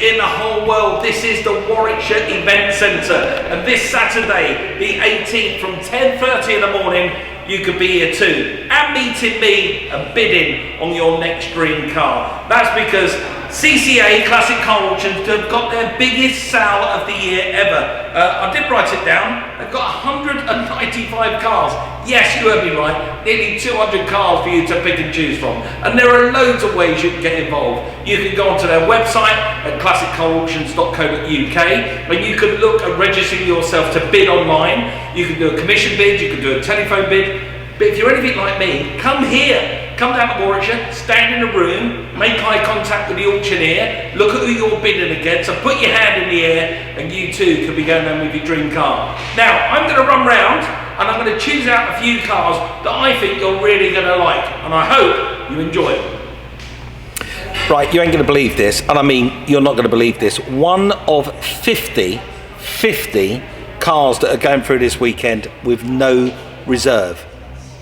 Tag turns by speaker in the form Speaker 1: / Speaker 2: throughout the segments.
Speaker 1: in the whole world. This is the Warwickshire Event Centre, and this Saturday, the 18th, from 10:30 in the morning, you could be here too, and meeting me and bidding on your next dream car. That's because CCA, Classic Car Auctions, have got their biggest sale of the year ever. I did write it down. They've got 195 cars. Yes, you heard me right. Nearly 200 cars for you to pick and choose from. And there are loads of ways you can get involved. You can go onto their website at classiccarauctions.co.uk, and you can look at registering yourself to bid online. You can do a commission bid, you can do a telephone bid. But if you're anything like me, come here. Come down to Warwickshire, stand in a room, make eye contact with the auctioneer, look at who you're bidding against, and put your hand in the air, and you too could be going home with your dream car. Now, I'm going to run round, and I'm going to choose out a few cars that I think you're really going to like, and I hope you enjoy it. Right, you ain't going to believe this, and I mean, you're not going to believe this. One of 50 cars that are going through this weekend with no reserve.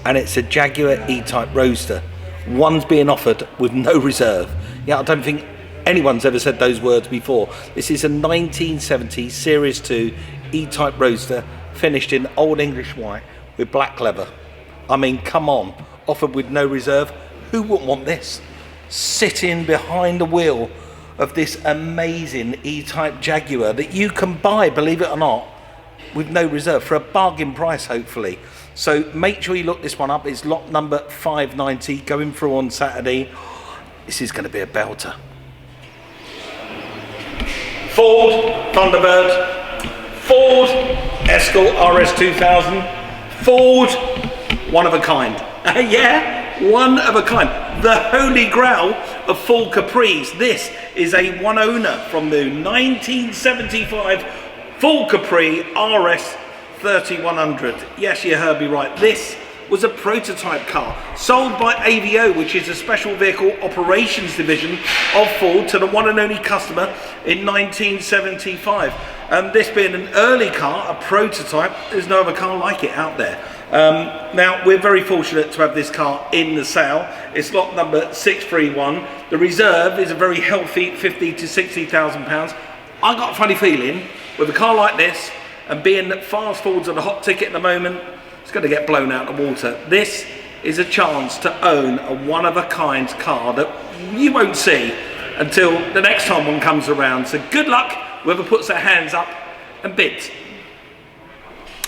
Speaker 1: And it's a Jaguar E-Type Roadster. One's being offered with no reserve. Yeah, I don't think anyone's ever said those words before. This is a 1970 Series 2 E-Type Roadster, finished in Old English white with black leather. I mean, come on, offered with no reserve. Who wouldn't want this? Sitting behind the wheel of this amazing E-Type Jaguar that you can buy, believe it or not, with no reserve for a bargain price, hopefully. So make sure you look this one up. It's lot number 590 going through on Saturday. This is going to be a belter. Ford Thunderbird, Ford Escort RS 2000, Ford one of a kind. Yeah, one of a kind. The holy grail of Ford Capris. This is a one owner from the 1975 Ford Capri RS 3100. Yes, you heard me right. This was a prototype car sold by AVO, which is a special vehicle operations division of Ford, to the one and only customer in 1975. And this being an early car, a prototype, there's no other car like it out there. Now, we're very fortunate to have this car in the sale. It's lot number 631. The reserve is a very healthy 50 to 60,000 pounds. I got a funny feeling with a car like this, and being that fast forwards are the hot ticket at the moment, it's going to get blown out of the water. This is a chance to own a one-of-a-kind car that you won't see until the next time one comes around. So good luck, whoever puts their hands up and bids.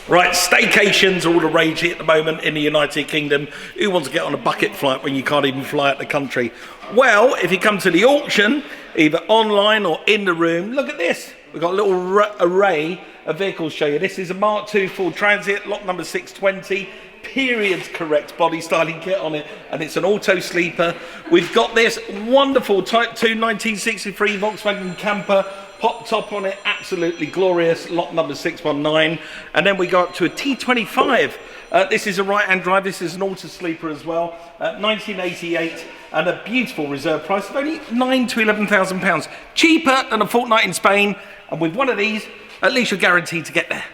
Speaker 1: Right, staycations are all the rage here at the moment in the United Kingdom. Who wants to get on a bucket flight when you can't even fly out the country? Well, if you come to the auction, either online or in the room, look at this. We've got a little array of vehicles to show you. This is a Mark II Ford Transit, lot number 620. Periods correct body styling kit on it, and it's an auto sleeper. We've got this wonderful Type 2 1963 Volkswagen camper, pop top on it, absolutely glorious, lot number 619. And then we go up to a T25. This is a right-hand drive. This is an auto sleeper as well, 1988, and a beautiful reserve price of only £9,000 to £11,000, cheaper than a fortnight in Spain. And with one of these, at least you're guaranteed to get there.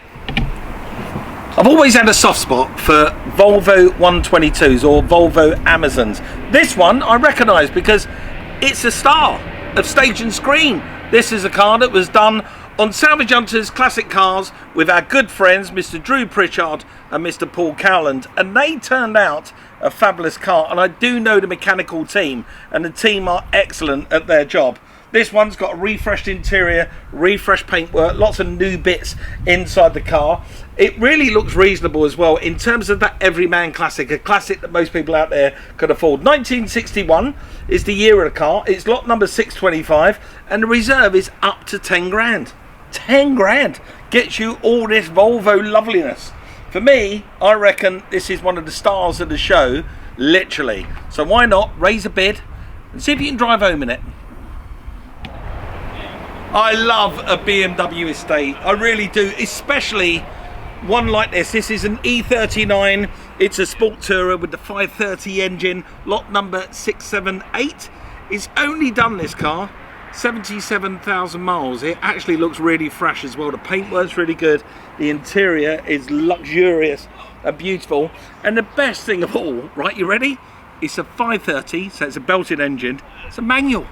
Speaker 1: I've always had a soft spot for Volvo 122s or Volvo Amazons. This one I recognise because it's a star of Stage and Screen. This is a car that was done on Salvage Hunters Classic Cars with our good friends Mr. Drew Pritchard and Mr. Paul Cowland, and they turned out a fabulous car, and I do know the mechanical team, and the team are excellent at their job. This one's got a refreshed interior, refreshed paintwork, lots of new bits inside the car. It really looks reasonable as well in terms of that everyman classic, a classic that most people out there could afford. 1961 is the year of the car. It's lot number 625, and the reserve is up to 10 grand. 10 grand gets you all this Volvo loveliness. For me, I reckon this is one of the stars of the show, literally. So why not raise a bid and see if you can drive home in it. I love a BMW estate, I really do, especially one like this. This is an E39, it's a sport tourer with the 530 engine, lot number 678. It's only done, this car, 77,000 miles. It actually looks really fresh as well. The paintwork's really good, the interior is luxurious and beautiful, and the best thing of all, right, you ready? It's a 530, so it's a belted engine, it's a manual.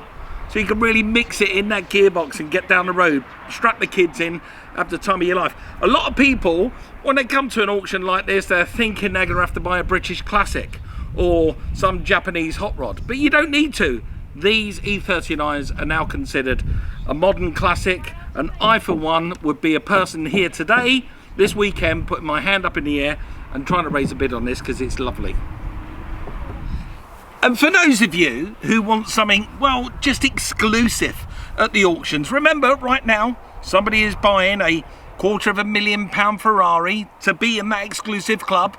Speaker 1: so you can really mix it in that gearbox and get down the road, strap the kids in, have the time of your life. A lot of people, when they come to an auction like this, they're thinking they're going to have to buy a British classic or some Japanese hot rod, but you don't need to. These E39s are now considered a modern classic, and I for one would be a person here today, this weekend, putting my hand up in the air and trying to raise a bid on this because it's lovely. And for those of you who want something, well, just exclusive at the auctions, remember right now somebody is buying a £250,000 Ferrari to be in that exclusive club.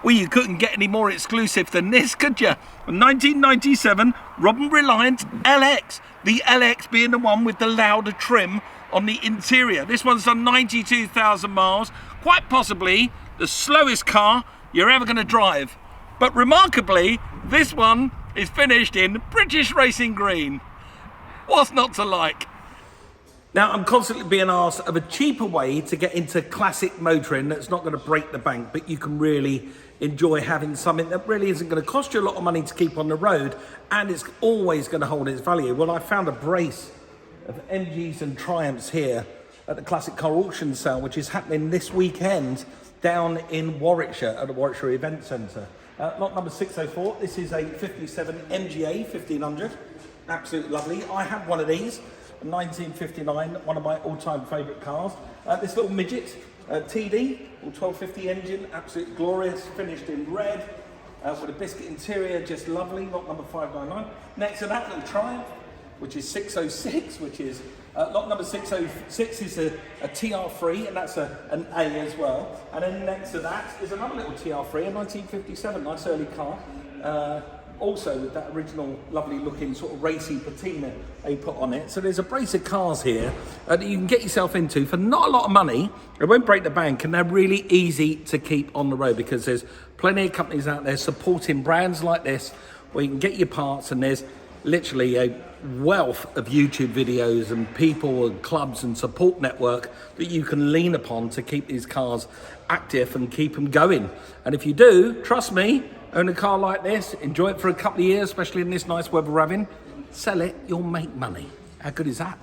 Speaker 1: Well, you couldn't get any more exclusive than this, could you? A 1997 Robin Reliant LX. The LX being the one with the louder trim on the interior. This one's done 92,000 miles. Quite possibly the slowest car you're ever going to drive. But remarkably, this one is finished in British Racing Green. What's not to like? Now, I'm constantly being asked of a cheaper way to get into classic motoring that's not going to break the bank, but you can really enjoy having something that really isn't going to cost you a lot of money to keep on the road, and it's always going to hold its value. Well, I found a brace of MGs and Triumphs here at the Classic Car Auction Sale, which is happening this weekend down in Warwickshire at the Warwickshire Event Centre. Lot number 604. This is a 57 MGA 1500. Absolutely lovely. I have one of these. 1959, one of my all-time favourite cars. This little midget, TD, 1250 engine, absolutely glorious, finished in red, with a biscuit interior, just lovely, lot number 599. Next to that, little Triumph, which is 606, which is, lot number 606 is a TR3, and that's an A as well. And then next to that is another little TR3, a 1957, nice early car. Also with that original lovely looking sort of racy patina they put on it. So there's a brace of cars here that you can get yourself into for not a lot of money. It won't break the bank, and they're really easy to keep on the road because there's plenty of companies out there supporting brands like this where you can get your parts, and there's literally a wealth of YouTube videos and people and clubs and support network that you can lean upon to keep these cars active and keep them going. And if you do, trust me, own a car like this, enjoy it for a couple of years, especially in this nice weather we're having, sell it, you'll make money. How good is that?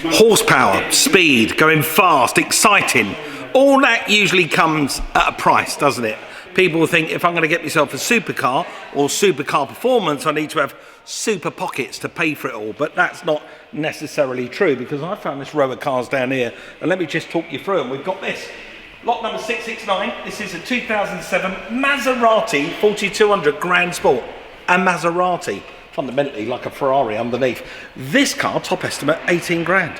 Speaker 1: Horsepower, speed, going fast, exciting. All that usually comes at a price, doesn't it? People think if I'm going to get myself a supercar or supercar performance, I need to have super pockets to pay for it all. But that's not necessarily true, because I found this row of cars down here, and let me just talk you through them. We've got this. Lot number 669, this is a 2007 Maserati 4200 Grand Sport. A Maserati, fundamentally like a Ferrari underneath. This car, top estimate, 18 grand.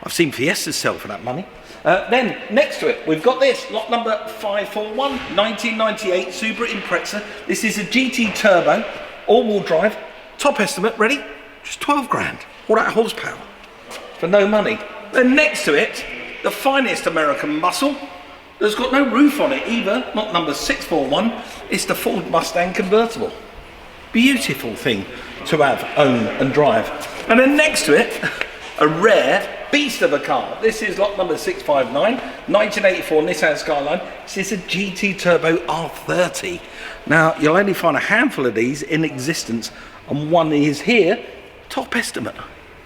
Speaker 1: I've seen Fiestas sell for that money. Then, next to it, we've got this, lot number 541, 1998 Subaru Impreza. This is a GT Turbo, all-wheel drive, top estimate, ready? Just 12 grand. All that horsepower for no money. Then next to it, the finest American muscle that's got no roof on it either, lot number 641, it's the Ford Mustang convertible. Beautiful thing to have, own and drive. And then next to it, a rare beast of a car. This is lot number 659, 1984 Nissan Skyline. This is a GT Turbo R30. Now, you'll only find a handful of these in existence, and one is here, top estimate,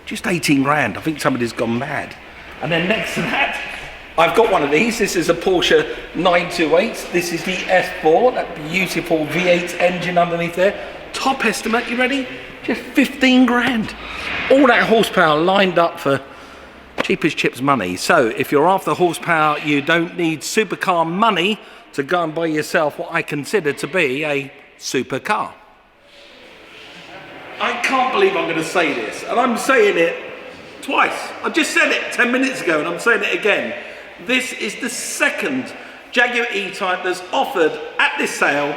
Speaker 1: just 18 grand. I think somebody's gone mad. And then next to that, I've got one of these. This is a Porsche 928. This is the S4, that beautiful V8 engine underneath there. Top estimate, you ready? Just 15 grand. All that horsepower lined up for cheap as chips money. So if you're after horsepower, you don't need supercar money to go and buy yourself what I consider to be a supercar. I can't believe I'm going to say this, and I'm saying it twice. I just said it 10 minutes ago, and I'm saying it again. This is the second Jaguar E-Type that's offered at this sale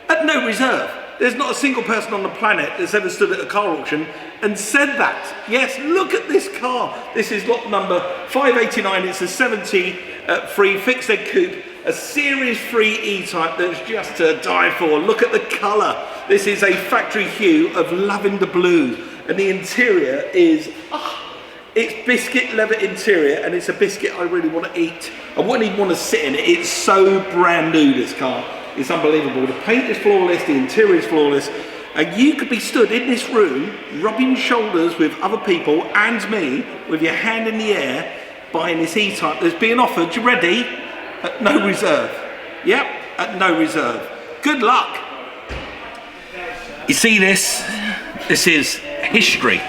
Speaker 1: at no reserve. There's not a single person on the planet that's ever stood at a car auction and said that. Yes, look at this car. This is lot number 589. It's a 73 fixed head coupe, a series 3 E-Type that's just to die for. Look at the colour. This is a factory hue of lavender blue, and the interior is, it's biscuit leather interior, and it's a biscuit I really want to eat. I wouldn't even want to sit in it. It's so brand new, this car. It's unbelievable. The paint is flawless, the interior is flawless. And you could be stood in this room, rubbing shoulders with other people and me, with your hand in the air, buying this E-Type that's being offered, you ready? At no reserve. Yep, at no reserve. Good luck. You see this? This is history.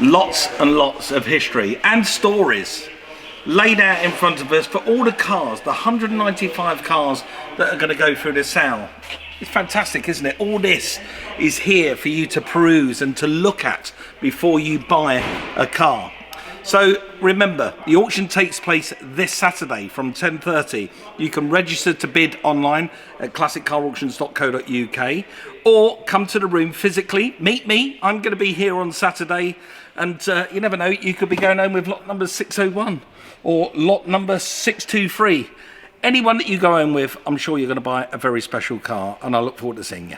Speaker 1: Lots and lots of history and stories laid out in front of us for all the cars, the 195 cars that are going to go through this sale. It's fantastic, isn't it? All this is here for you to peruse and to look at before you buy a car. So remember, the auction takes place this Saturday from 10:30. You can register to bid online at classiccarauctions.co.uk or come to the room physically. Meet me. I'm going to be here on Saturday, and you never know, you could be going home with lot number 601 or lot number 623. Anyone that you go home with, I'm sure you're going to buy a very special car, and I look forward to seeing you.